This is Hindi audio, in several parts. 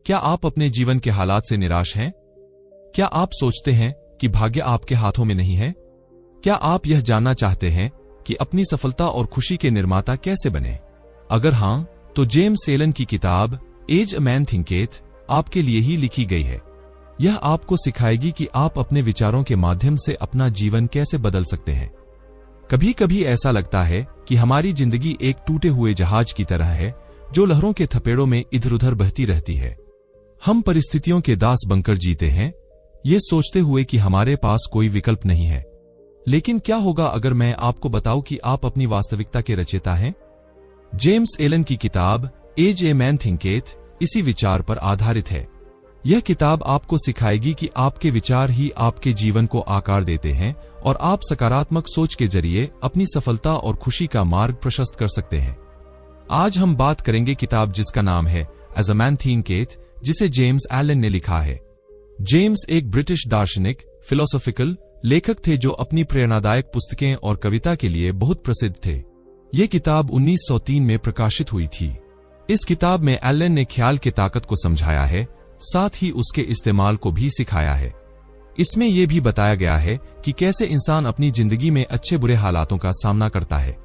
क्या आप अपने जीवन के हालात से निराश हैं? क्या आप सोचते हैं कि भाग्य आपके हाथों में नहीं है? क्या आप यह जानना चाहते हैं कि अपनी सफलता और खुशी के निर्माता कैसे बने? अगर हां, तो जेम्स एलन की किताब एज अ मैन थिंकेथ आपके लिए ही लिखी गई है। यह आपको सिखाएगी कि आप अपने विचारों के माध्यम से अपना जीवन कैसे बदल सकते हैं। कभी कभी ऐसा लगता है कि हमारी जिंदगी एक टूटे हुए जहाज की तरह है जो लहरों के थपेड़ों में इधर उधर बहती रहती है। हम परिस्थितियों के दास बनकर जीते हैं, ये सोचते हुए कि हमारे पास कोई विकल्प नहीं है। लेकिन क्या होगा अगर मैं आपको बताऊं कि आप अपनी वास्तविकता के रचयिता हैं? जेम्स एलन की किताब एज ए मैन थिंकेथ इसी विचार पर आधारित है। यह किताब आपको सिखाएगी कि आपके विचार ही आपके जीवन को आकार देते हैं और आप सकारात्मक सोच के जरिए अपनी सफलता और खुशी का मार्ग प्रशस्त कर सकते हैं। आज हम बात करेंगे किताब जिसका नाम है एज अ मैन थिंकेथ, जिसे जेम्स एलन ने लिखा है। जेम्स एक ब्रिटिश दार्शनिक, फिलोसॉफिकल लेखक थे जो अपनी प्रेरणादायक पुस्तकें और कविता के लिए बहुत प्रसिद्ध थे। ये किताब 1903 में प्रकाशित हुई थी। इस किताब में एलन ने ख्याल की ताकत को समझाया है, साथ ही उसके इस्तेमाल को भी सिखाया है। इसमें यह भी बताया गया है कि कैसे इंसान अपनी जिंदगी में अच्छे बुरे हालातों का सामना करता है।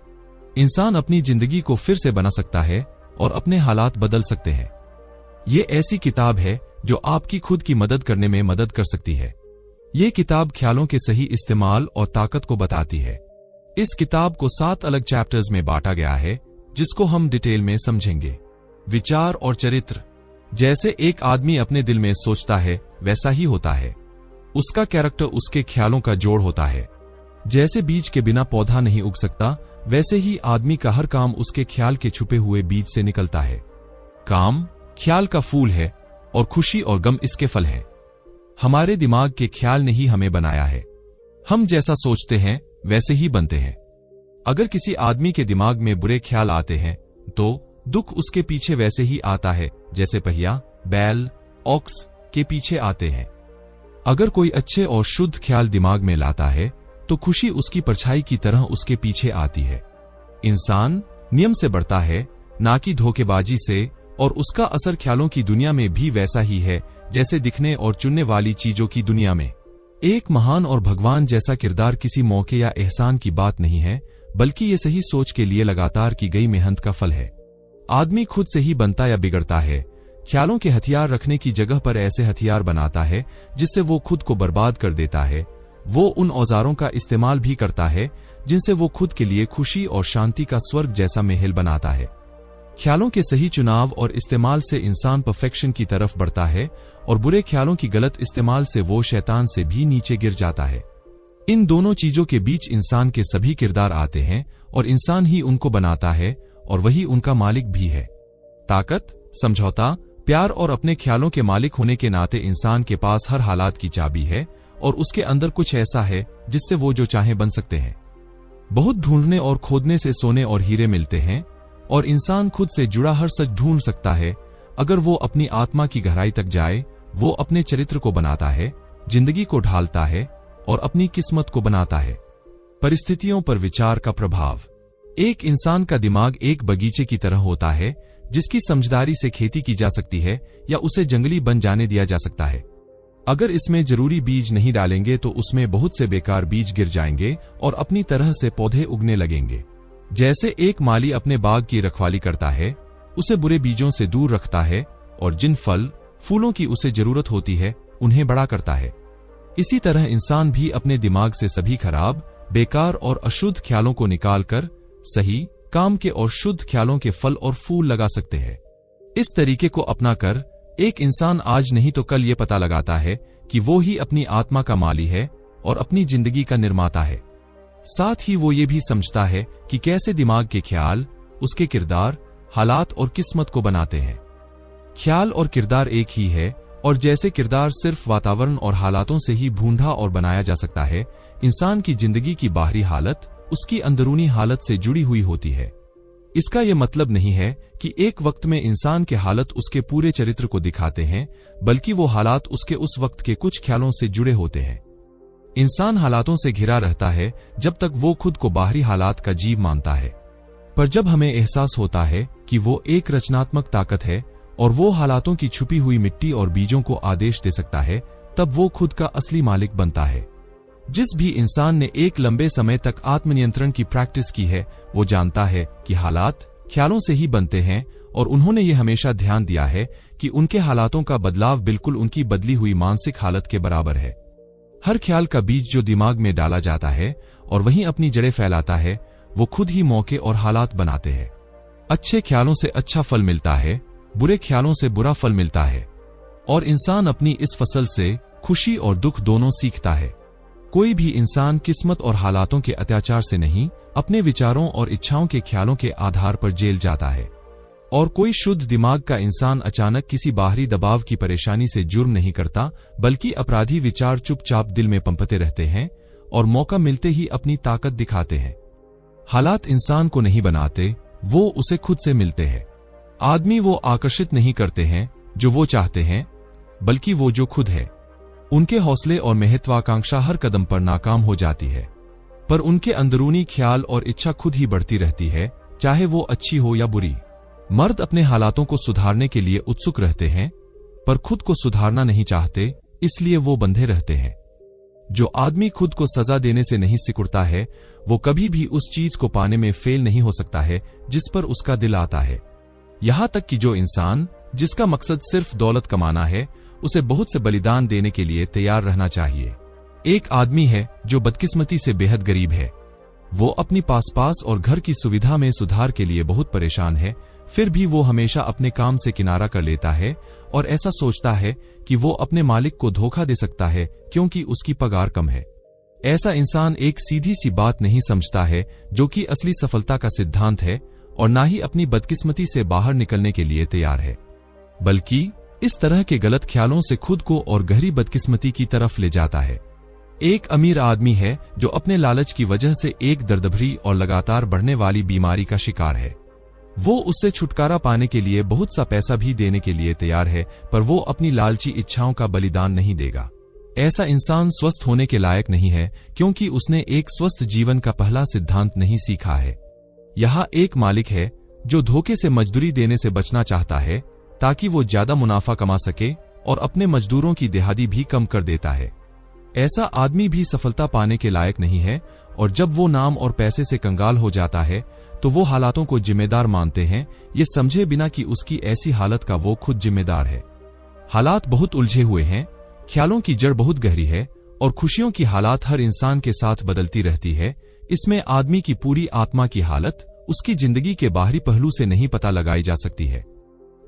इंसान अपनी जिंदगी को फिर से बना सकता है और अपने हालात बदल सकते हैं। ये ऐसी किताब है जो आपकी खुद की मदद करने में मदद कर सकती है। ये किताब ख्यालों के सही इस्तेमाल और ताकत को बताती है। इस किताब को 7 अलग चैप्टर्स में बांटा गया है, जिसको हम डिटेल में समझेंगे। विचार और चरित्र। जैसे एक आदमी अपने दिल में सोचता है वैसा ही होता है। उसका कैरेक्टर उसके ख्यालों का जोड़ होता है। जैसे बीज के बिना पौधा नहीं उग सकता, वैसे ही आदमी का हर काम उसके ख्याल के छुपे हुए बीज से निकलता है। काम ख्याल का फूल है और खुशी और गम इसके फल हैं। हमारे दिमाग के ख्याल ने ही हमें बनाया है। हम जैसा सोचते हैं वैसे ही बनते हैं। अगर किसी आदमी के दिमाग में बुरे ख्याल आते हैं तो दुख उसके पीछे वैसे ही आता है जैसे पहिया, बैल, ऑक्स के पीछे आते हैं। अगर कोई अच्छे और शुद्ध ख्याल दिमाग में लाता है तो खुशी उसकी परछाई की तरह उसके पीछे आती है। इंसान नियम से बढ़ता है, ना कि धोखेबाजी से, और उसका असर ख्यालों की दुनिया में भी वैसा ही है जैसे दिखने और चुनने वाली चीजों की दुनिया में। एक महान और भगवान जैसा किरदार किसी मौके या एहसान की बात नहीं है, बल्कि ये सही सोच के लिए लगातार की गई मेहनत का फल है। आदमी खुद से ही बनता या बिगड़ता है। ख्यालों के हथियार रखने की जगह पर ऐसे हथियार बनाता है जिससे वो खुद को बर्बाद कर देता है। वो उन औजारों का इस्तेमाल भी करता है जिनसे वो खुद के लिए खुशी और शांति का स्वर्ग जैसा महल बनाता है। ख्यालों के सही चुनाव और इस्तेमाल से इंसान परफेक्शन की तरफ बढ़ता है और बुरे ख्यालों की गलत इस्तेमाल से वो शैतान से भी नीचे गिर जाता है। इन दोनों चीजों के बीच इंसान के सभी किरदार आते हैं और इंसान ही उनको बनाता है और वही उनका मालिक भी है। ताकत, समझौता, प्यार और अपने ख्यालों के मालिक होने के नाते इंसान के पास हर हालात की चाबी है और उसके अंदर कुछ ऐसा है जिससे वो जो चाहे बन सकते हैं। बहुत ढूंढने और खोदने से सोने और हीरे मिलते हैं और इंसान खुद से जुड़ा हर सच ढूंढ सकता है अगर वो अपनी आत्मा की गहराई तक जाए। वो अपने चरित्र को बनाता है, जिंदगी को ढालता है और अपनी किस्मत को बनाता है। परिस्थितियों पर विचार का प्रभाव। एक इंसान का दिमाग एक बगीचे की तरह होता है जिसकी समझदारी से खेती की जा सकती है या उसे जंगली बन जाने दिया जा सकता है। अगर इसमें जरूरी बीज नहीं डालेंगे तो उसमें बहुत से बेकार बीज गिर जाएंगे और अपनी तरह से पौधे उगने लगेंगे। जैसे एक माली अपने बाग की रखवाली करता है, उसे बुरे बीजों से दूर रखता है और जिन फल फूलों की उसे जरूरत होती है उन्हें बड़ा करता है। इसी तरह इंसान भी अपने दिमाग से सभी खराब, बेकार और अशुद्ध ख्यालों को निकालकर सही, काम के और शुद्ध ख्यालों के फल और फूल लगा सकते हैं। इस तरीके को अपनाकर एक इंसान आज नहीं तो कल ये पता लगाता है कि वो ही अपनी आत्मा का माली है और अपनी जिंदगी का निर्माता है। साथ ही वो ये भी समझता है कि कैसे दिमाग के ख्याल उसके किरदार, हालात और किस्मत को बनाते हैं। ख्याल और किरदार एक ही है और जैसे किरदार सिर्फ वातावरण और हालातों से ही ढूंढा और बनाया जा सकता है, इंसान की जिंदगी की बाहरी हालत उसकी अंदरूनी हालत से जुड़ी हुई होती है। इसका यह मतलब नहीं है कि एक वक्त में इंसान के हालत उसके पूरे चरित्र को दिखाते हैं, बल्कि वो हालात उसके उस वक्त के कुछ ख्यालों से जुड़े होते हैं। इंसान हालातों से घिरा रहता है जब तक वो खुद को बाहरी हालात का जीव मानता है, पर जब हमें एहसास होता है कि वो एक रचनात्मक ताकत है और वो हालातों की छुपी हुई मिट्टी और बीजों को आदेश दे सकता है, तब वो खुद का असली मालिक बनता है। जिस भी इंसान ने एक लंबे समय तक आत्मनियंत्रण की प्रैक्टिस की है, वो जानता है कि हालात ख्यालों से ही बनते हैं, और उन्होंने ये हमेशा ध्यान दिया है कि उनके हालातों का बदलाव बिल्कुल उनकी बदली हुई मानसिक हालत के बराबर है। हर ख्याल का बीज जो दिमाग में डाला जाता है और वहीं अपनी जड़ें फैलाता है, वो खुद ही मौके और हालात बनाते हैं। अच्छे ख्यालों से अच्छा फल मिलता है, बुरे ख्यालों से बुरा फल मिलता है, और इंसान अपनी इस फसल से खुशी और दुख दोनों सीखता है। कोई भी इंसान किस्मत और हालातों के अत्याचार से नहीं, अपने विचारों और इच्छाओं के ख्यालों के आधार पर जेल जाता है। और कोई शुद्ध दिमाग का इंसान अचानक किसी बाहरी दबाव की परेशानी से जुर्म नहीं करता, बल्कि अपराधी विचार चुपचाप दिल में पंपते रहते हैं और मौका मिलते ही अपनी ताकत दिखाते हैं। हालात इंसान को नहीं बनाते, वो उसे खुद से मिलते हैं। आदमी वो आकर्षित नहीं करते हैं जो वो चाहते हैं, बल्कि वो जो खुद है। उनके हौसले और महत्वाकांक्षा हर कदम पर नाकाम हो जाती है, पर उनके अंदरूनी ख्याल और इच्छा खुद ही बढ़ती रहती है, चाहे वो अच्छी हो या बुरी। मर्द अपने हालातों को सुधारने के लिए उत्सुक रहते हैं, पर खुद को सुधारना नहीं चाहते, इसलिए वो बंधे रहते हैं। जो आदमी खुद को सजा देने से नहीं सिकुड़ता है, वो कभी भी उस चीज को पाने में फेल नहीं हो सकता है जिस पर उसका दिल आता है। यहां तक कि जो इंसान जिसका मकसद सिर्फ दौलत कमाना है, उसे बहुत से बलिदान देने के लिए तैयार रहना चाहिए। एक आदमी है जो बदकिस्मती से बेहद गरीब है। वो अपनी पास और घर की सुविधा में सुधार के लिए बहुत परेशान है, फिर भी वो हमेशा अपने काम से किनारा कर लेता है और ऐसा सोचता है कि वो अपने मालिक को धोखा दे सकता है क्योंकि उसकी पगार कम है। ऐसा इंसान एक सीधी सी बात नहीं समझता है जो कि असली सफलता का सिद्धांत है, और ना ही अपनी बदकिस्मती से बाहर निकलने के लिए तैयार है, बल्कि इस तरह के गलत ख्यालों से खुद को और गहरी बदकिस्मती की तरफ ले जाता है। एक अमीर आदमी है जो अपने लालच की वजह से एक दर्दभरी और लगातार बढ़ने वाली बीमारी का शिकार है। वो उससे छुटकारा पाने के लिए बहुत सा पैसा भी देने के लिए तैयार है, पर वो अपनी लालची इच्छाओं का बलिदान नहीं देगा। ऐसा इंसान स्वस्थ होने के लायक नहीं है, क्योंकि उसने एक स्वस्थ जीवन का पहला सिद्धांत नहीं सीखा है। यहाँ एक मालिक है जो धोखे से मजदूरी देने से बचना चाहता है ताकि वो ज्यादा मुनाफा कमा सके, और अपने मजदूरों की दिहाड़ी भी कम कर देता है। ऐसा आदमी भी सफलता पाने के लायक नहीं है, और जब वो नाम और पैसे से कंगाल हो जाता है तो वो हालातों को जिम्मेदार मानते हैं, ये समझे बिना कि उसकी ऐसी हालत का वो खुद जिम्मेदार है। हालात बहुत उलझे हुए हैं, ख्यालों की जड़ बहुत गहरी है, और खुशियों की हालात हर इंसान के साथ बदलती रहती है। इसमें आदमी की पूरी आत्मा की हालत उसकी जिंदगी के बाहरी पहलू से नहीं पता लगाई जा सकती है।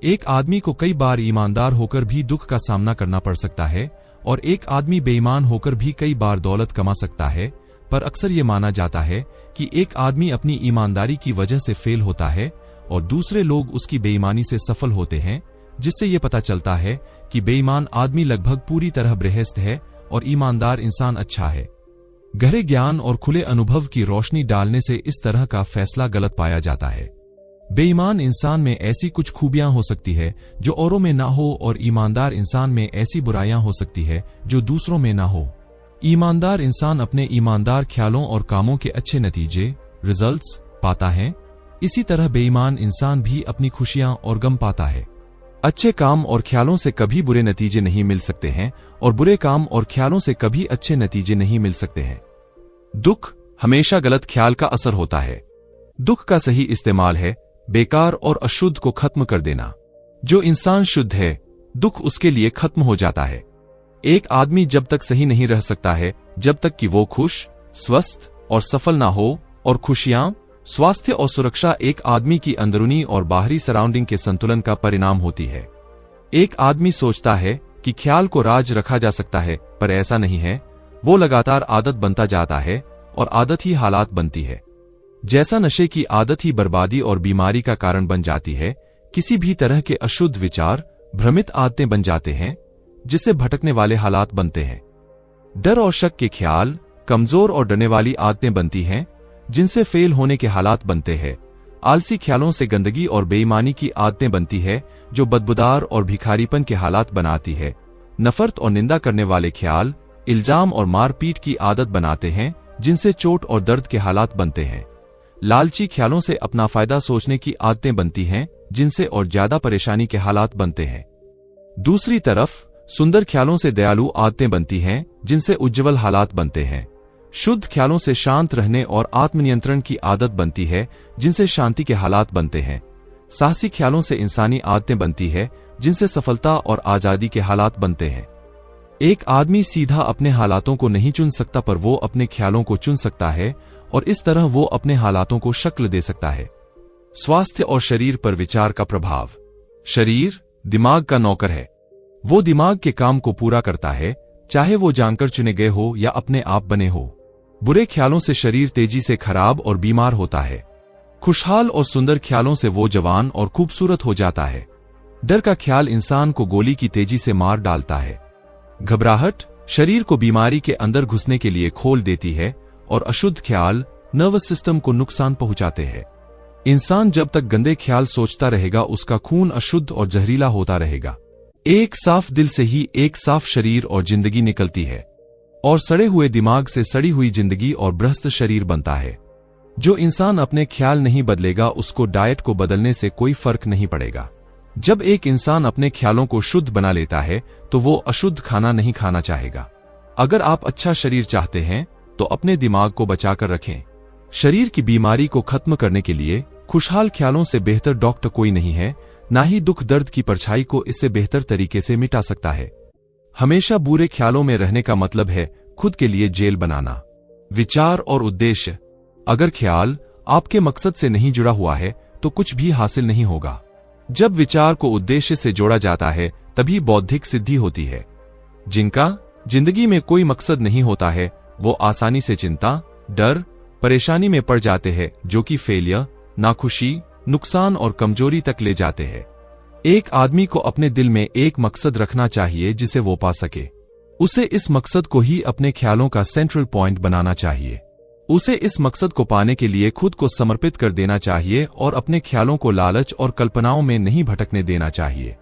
एक आदमी को कई बार ईमानदार होकर भी दुख का सामना करना पड़ सकता है, और एक आदमी बेईमान होकर भी कई बार दौलत कमा सकता है, पर अक्सर ये माना जाता है कि एक आदमी अपनी ईमानदारी की वजह से फेल होता है और दूसरे लोग उसकी बेईमानी से सफल होते हैं, जिससे ये पता चलता है कि बेईमान आदमी लगभग पूरी तरह बेहस्त है और ईमानदार इंसान अच्छा है। गहरे ज्ञान और खुले अनुभव की रोशनी डालने से इस तरह का फैसला गलत पाया जाता है। बेईमान इंसान में ऐसी कुछ खूबियां हो सकती है जो औरों में ना हो, और ईमानदार इंसान में ऐसी बुराइयां हो सकती है जो दूसरों में ना हो। ईमानदार इंसान अपने ईमानदार ख्यालों और कामों के अच्छे नतीजे रिजल्ट्स पाता है। इसी तरह बेईमान इंसान भी अपनी खुशियां और गम पाता है। अच्छे काम और ख्यालों से कभी बुरे नतीजे नहीं मिल सकते हैं, और बुरे काम और ख्यालों से कभी अच्छे नतीजे नहीं मिल सकते हैं। दुख हमेशा गलत ख्याल का असर होता है। दुख का सही इस्तेमाल है बेकार और अशुद्ध को खत्म कर देना। जो इंसान शुद्ध है, दुख उसके लिए खत्म हो जाता है। एक आदमी जब तक सही नहीं रह सकता है जब तक कि वो खुश, स्वस्थ और सफल ना हो, और खुशियां, स्वास्थ्य और सुरक्षा एक आदमी की अंदरूनी और बाहरी सराउंडिंग के संतुलन का परिणाम होती है। एक आदमी सोचता है कि ख्याल को राज रखा जा सकता है, पर ऐसा नहीं है। वो लगातार आदत बनता जाता है, और आदत ही हालात बनती है। जैसा नशे की आदत ही बर्बादी और बीमारी का कारण बन जाती है, किसी भी तरह के अशुद्ध विचार भ्रमित आदतें बन जाते हैं, जिससे भटकने वाले हालात बनते हैं। डर और शक के ख्याल कमजोर और डरने वाली आदतें बनती हैं, जिनसे फेल होने के हालात बनते हैं। आलसी ख्यालों से गंदगी और बेईमानी की आदतें बनती है, जो बदबूदार और भिखारीपन के हालात बनाती है। नफरत और निंदा करने वाले ख्याल इल्जाम और मारपीट की आदत बनाते हैं, जिनसे चोट और दर्द के हालात बनते हैं। लालची ख्यालों से अपना फायदा सोचने की आदतें बनती हैं, जिनसे और ज्यादा परेशानी के हालात बनते हैं। दूसरी तरफ सुंदर ख्यालों से दयालु आदतें बनती हैं, जिनसे उज्ज्वल हालात बनते हैं। शुद्ध ख्यालों से शांत रहने और आत्मनियंत्रण की आदत बनती है, जिनसे शांति के हालात बनते हैं। साहसी ख्यालों से इंसानी आदतें बनती है, जिनसे सफलता और आजादी के हालात बनते हैं। एक आदमी सीधा अपने हालातों को नहीं चुन सकता, पर वो अपने ख्यालों को चुन सकता है और इस तरह वो अपने हालातों को शक्ल दे सकता है। स्वास्थ्य और शरीर पर विचार का प्रभाव। शरीर दिमाग का नौकर है। वो दिमाग के काम को पूरा करता है, चाहे वो जानकर चुने गए हो या अपने आप बने हो। बुरे ख्यालों से शरीर तेजी से खराब और बीमार होता है। खुशहाल और सुंदर ख्यालों से वो जवान और खूबसूरत हो जाता है। डर का ख्याल इंसान को गोली की तेजी से मार डालता है। घबराहट शरीर को बीमारी के अंदर घुसने के लिए खोल देती है और अशुद्ध ख्याल नर्वस सिस्टम को नुकसान पहुंचाते हैं। इंसान जब तक गंदे ख्याल सोचता रहेगा, उसका खून अशुद्ध और जहरीला होता रहेगा। एक साफ दिल से ही एक साफ शरीर और जिंदगी निकलती है, और सड़े हुए दिमाग से सड़ी हुई जिंदगी और भ्रष्ट शरीर बनता है। जो इंसान अपने ख्याल नहीं बदलेगा, उसको डाइट को बदलने से कोई फर्क नहीं पड़ेगा। जब एक इंसान अपने ख्यालों को शुद्ध बना लेता है, तो वो अशुद्ध खाना नहीं खाना चाहेगा। अगर आप अच्छा शरीर चाहते हैं, तो अपने दिमाग को बचाकर रखें। शरीर की बीमारी को खत्म करने के लिए खुशहाल ख्यालों से बेहतर डॉक्टर कोई नहीं है, ना ही दुख दर्द की परछाई को इससे बेहतर तरीके से मिटा सकता है। हमेशा बुरे ख्यालों में रहने का मतलब है खुद के लिए जेल बनाना। विचार और उद्देश्य। अगर ख्याल आपके मकसद से नहीं जुड़ा हुआ है, तो कुछ भी हासिल नहीं होगा। जब विचार को उद्देश्य से जोड़ा जाता है, तभी बौद्धिक सिद्धि होती है। जिनका जिंदगी में कोई मकसद नहीं होता है, वो आसानी से चिंता, डर, परेशानी में पड़ जाते हैं, जो कि फेलियर, नाखुशी, नुकसान और कमजोरी तक ले जाते हैं। एक आदमी को अपने दिल में एक मकसद रखना चाहिए जिसे वो पा सके। उसे इस मकसद को ही अपने ख्यालों का सेंट्रल पॉइंट बनाना चाहिए। उसे इस मकसद को पाने के लिए खुद को समर्पित कर देना चाहिए और अपने ख्यालों को लालच और कल्पनाओं में नहीं भटकने देना चाहिए।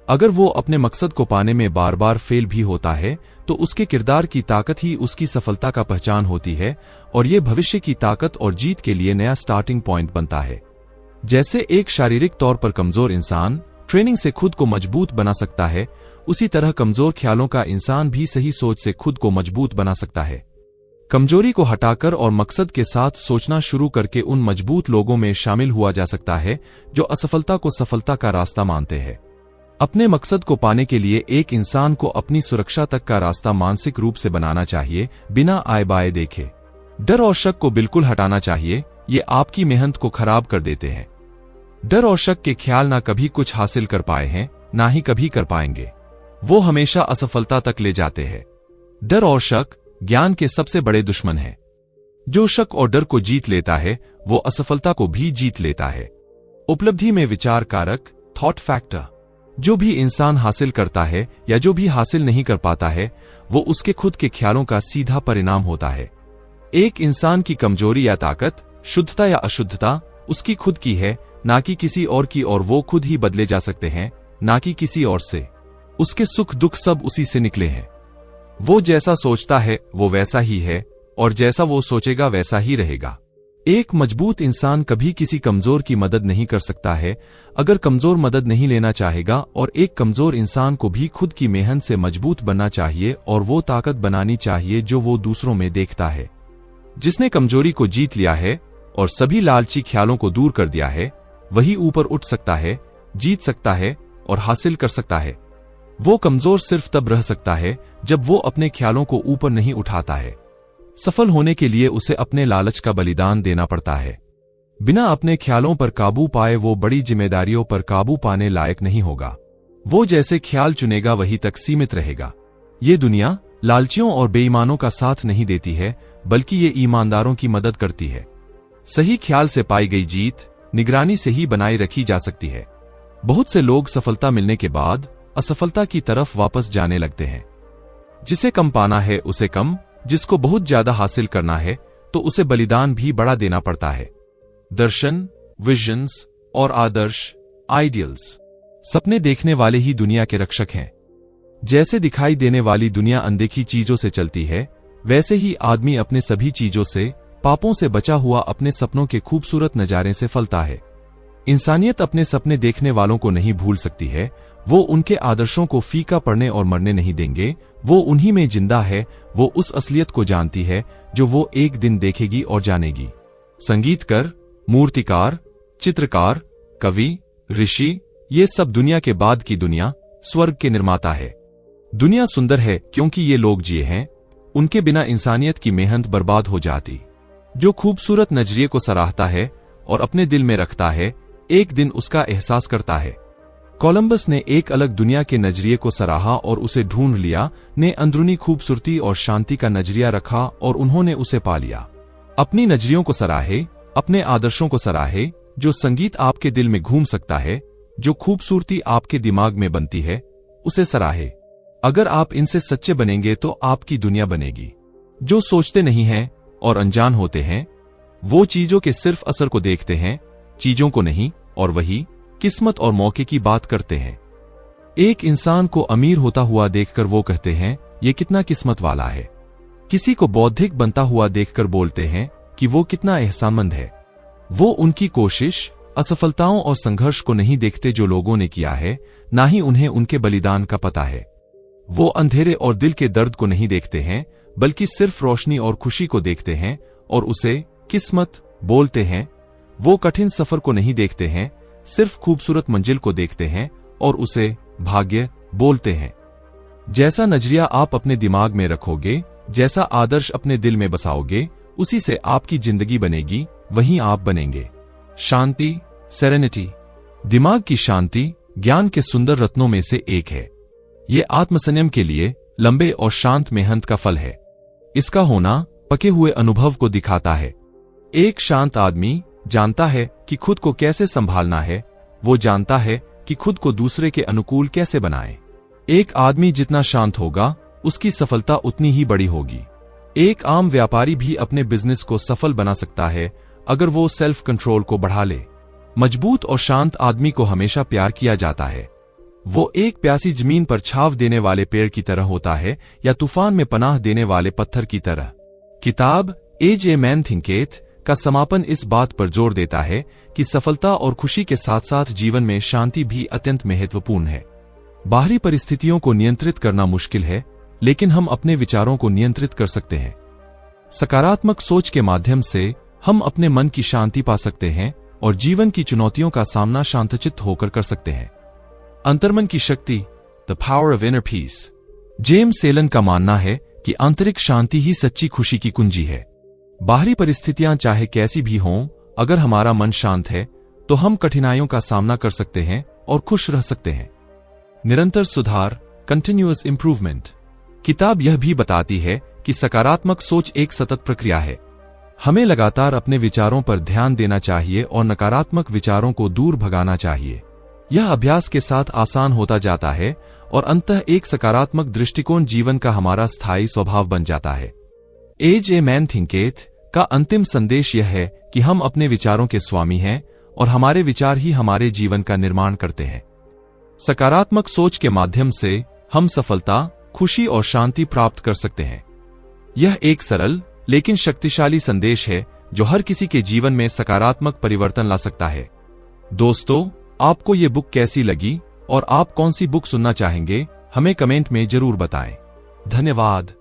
अगर वो अपने मकसद को पाने में बार बार फेल भी होता है, तो उसके किरदार की ताकत ही उसकी सफलता का पहचान होती है, और ये भविष्य की ताकत और जीत के लिए नया स्टार्टिंग पॉइंट बनता है। जैसे एक शारीरिक तौर पर कमजोर इंसान ट्रेनिंग से खुद को मजबूत बना सकता है, उसी तरह कमजोर ख्यालों का इंसान भी सही सोच से खुद को मजबूत बना सकता है। कमजोरी को हटाकर और मकसद के साथ सोचना शुरू करके उन मजबूत लोगों में शामिल हुआ जा सकता है, जो असफलता को सफलता का रास्ता मानते हैं। अपने मकसद को पाने के लिए एक इंसान को अपनी सुरक्षा तक का रास्ता मानसिक रूप से बनाना चाहिए, बिना आए बाए देखे। डर और शक को बिल्कुल हटाना चाहिए, ये आपकी मेहनत को खराब कर देते हैं। डर और शक के ख्याल ना कभी कुछ हासिल कर पाए हैं, ना ही कभी कर पाएंगे। वो हमेशा असफलता तक ले जाते हैं। डर और शक ज्ञान के सबसे बड़े दुश्मन हैं। जो शक और डर को जीत लेता है, वो असफलता को भी जीत लेता है। उपलब्धि में विचार कारक, थॉट फैक्टर। जो भी इंसान हासिल करता है या जो भी हासिल नहीं कर पाता है, वो उसके खुद के ख्यालों का सीधा परिणाम होता है। एक इंसान की कमजोरी या ताकत, शुद्धता या अशुद्धता उसकी खुद की है, ना कि किसी और की, और वो खुद ही बदले जा सकते हैं, ना कि किसी और से। उसके सुख दुख सब उसी से निकले हैं। वो जैसा सोचता है वो वैसा ही है, और जैसा वो सोचेगा वैसा ही रहेगा। एक मजबूत इंसान कभी किसी कमजोर की मदद नहीं कर सकता है, अगर कमजोर मदद नहीं लेना चाहेगा, और एक कमजोर इंसान को भी खुद की मेहनत से मजबूत बनना चाहिए और वो ताकत बनानी चाहिए जो वो दूसरों में देखता है। जिसने कमजोरी को जीत लिया है और सभी लालची ख्यालों को दूर कर दिया है, वही ऊपर उठ सकता है, जीत सकता है और हासिल कर सकता है। वो कमजोर सिर्फ तब रह सकता है जब वो अपने ख्यालों को ऊपर नहीं उठाता है। सफल होने के लिए उसे अपने लालच का बलिदान देना पड़ता है। बिना अपने ख्यालों पर काबू पाए वो बड़ी जिम्मेदारियों पर काबू पाने लायक नहीं होगा। वो जैसे ख्याल चुनेगा वही तक सीमित रहेगा। ये दुनिया लालचियों और बेईमानों का साथ नहीं देती है, बल्कि ये ईमानदारों की मदद करती है। सही ख्याल से पाई गई जीत निगरानी से ही बनाई रखी जा सकती है। बहुत से लोग सफलता मिलने के बाद असफलता की तरफ वापस जाने लगते हैं। जिसे कम पाना है उसे कम, जिसको बहुत ज्यादा हासिल करना है तो उसे बलिदान भी बड़ा देना पड़ता है। दर्शन, विजन्स और आदर्श, आइडियल्स, सपने देखने वाले ही दुनिया के रक्षक हैं। जैसे दिखाई देने वाली दुनिया अनदेखी चीजों से चलती है, वैसे ही आदमी अपने सभी चीजों से, पापों से बचा हुआ अपने सपनों के खूबसूरत नजारे से फलता है। इंसानियत अपने सपने देखने वालों को नहीं भूल सकती है। वो उनके आदर्शों को फीका पड़ने और मरने नहीं देंगे। वो उन्हीं में जिंदा है। वो उस असलियत को जानती है जो वो एक दिन देखेगी और जानेगी। संगीतकार, मूर्तिकार, चित्रकार, कवि, ऋषि, ये सब दुनिया के बाद की दुनिया, स्वर्ग के निर्माता है। दुनिया सुंदर है क्योंकि ये लोग जिए हैं। उनके बिना इंसानियत की मेहनत बर्बाद हो जाती। जो खूबसूरत नजरिए को सराहता है और अपने दिल में रखता है, एक दिन उसका एहसास करता है। कोलंबस ने एक अलग दुनिया के नजरिए को सराहा और उसे ढूंढ लिया, ने अंदरूनी खूबसूरती और शांति का नजरिया रखा और उन्होंने उसे पा लिया। अपनी नजरियों को सराहे, अपने आदर्शों को सराहे। जो संगीत आपके दिल में घूम सकता है, जो खूबसूरती आपके दिमाग में बनती है, उसे सराहे। अगर आप इनसे सच्चे बनेंगे तो आपकी दुनिया बनेगी। जो सोचते नहीं हैं और अनजान होते हैं, वो चीजों के सिर्फ असर को देखते हैं, चीजों को नहीं, और वही किस्मत और मौके की बात करते हैं। एक इंसान को अमीर होता हुआ देखकर वो कहते हैं, ये कितना किस्मत वाला है। किसी को बौद्धिक बनता हुआ देखकर बोलते हैं कि वो कितना एहसानमंद है। वो उनकी कोशिश, असफलताओं और संघर्ष को नहीं देखते जो लोगों ने किया है, ना ही उन्हें उनके बलिदान का पता है। वो अंधेरे और दिल के दर्द को नहीं देखते हैं, बल्कि सिर्फ रोशनी और खुशी को देखते हैं और उसे किस्मत बोलते हैं। वो कठिन सफर को नहीं देखते हैं, सिर्फ खूबसूरत मंजिल को देखते हैं और उसे भाग्य बोलते हैं। जैसा नजरिया आप अपने दिमाग में रखोगे, जैसा आदर्श अपने दिल में बसाओगे, उसी से आपकी जिंदगी बनेगी, वहीं आप बनेंगे। शांति, सेरेनिटी। दिमाग की शांति ज्ञान के सुंदर रत्नों में से एक है। ये आत्मसंयम के लिए लंबे और शांत मेहनत का फल है। इसका होना पके हुए अनुभव को दिखाता है। एक शांत आदमी जानता है कि खुद को कैसे संभालना है। वो जानता है कि खुद को दूसरे के अनुकूल कैसे बनाए। एक आदमी जितना शांत होगा, उसकी सफलता उतनी ही बड़ी होगी। एक आम व्यापारी भी अपने बिजनेस को सफल बना सकता है अगर वो सेल्फ कंट्रोल को बढ़ा ले। मजबूत और शांत आदमी को हमेशा प्यार किया जाता है। वो एक प्यासी जमीन पर छाव देने वाले पेड़ की तरह होता है या तूफान में पनाह देने वाले पत्थर की तरह। किताब एज ए मैन थिंकेथ का समापन इस बात पर जोर देता है कि सफलता और खुशी के साथ साथ जीवन में शांति भी अत्यंत महत्वपूर्ण है। बाहरी परिस्थितियों को नियंत्रित करना मुश्किल है, लेकिन हम अपने विचारों को नियंत्रित कर सकते हैं। सकारात्मक सोच के माध्यम से हम अपने मन की शांति पा सकते हैं और जीवन की चुनौतियों का सामना शांतचित्त होकर कर सकते हैं। अंतर्मन की शक्ति, the power of inner peace. James Allen का मानना है कि आंतरिक शांति ही सच्ची खुशी की कुंजी है। बाहरी परिस्थितियां चाहे कैसी भी हों, अगर हमारा मन शांत है तो हम कठिनाइयों का सामना कर सकते हैं और खुश रह सकते हैं। निरंतर सुधार, कंटिन्यूअस इंप्रूवमेंट। किताब यह भी बताती है कि सकारात्मक सोच एक सतत प्रक्रिया है। हमें लगातार अपने विचारों पर ध्यान देना चाहिए और नकारात्मक विचारों को दूर भगाना चाहिए। यह अभ्यास के साथ आसान होता जाता है और अंततः एक सकारात्मक दृष्टिकोण जीवन का हमारा स्थायी स्वभाव बन जाता है। एज ए मैन थिंकेथ का अंतिम संदेश यह है कि हम अपने विचारों के स्वामी हैं और हमारे विचार ही हमारे जीवन का निर्माण करते हैं। सकारात्मक सोच के माध्यम से हम सफलता, खुशी और शांति प्राप्त कर सकते हैं। यह एक सरल लेकिन शक्तिशाली संदेश है जो हर किसी के जीवन में सकारात्मक परिवर्तन ला सकता है। दोस्तों, आपको ये बुक कैसी लगी और आप कौन सी बुक सुनना चाहेंगे, हमें कमेंट में जरूर बताएं। धन्यवाद।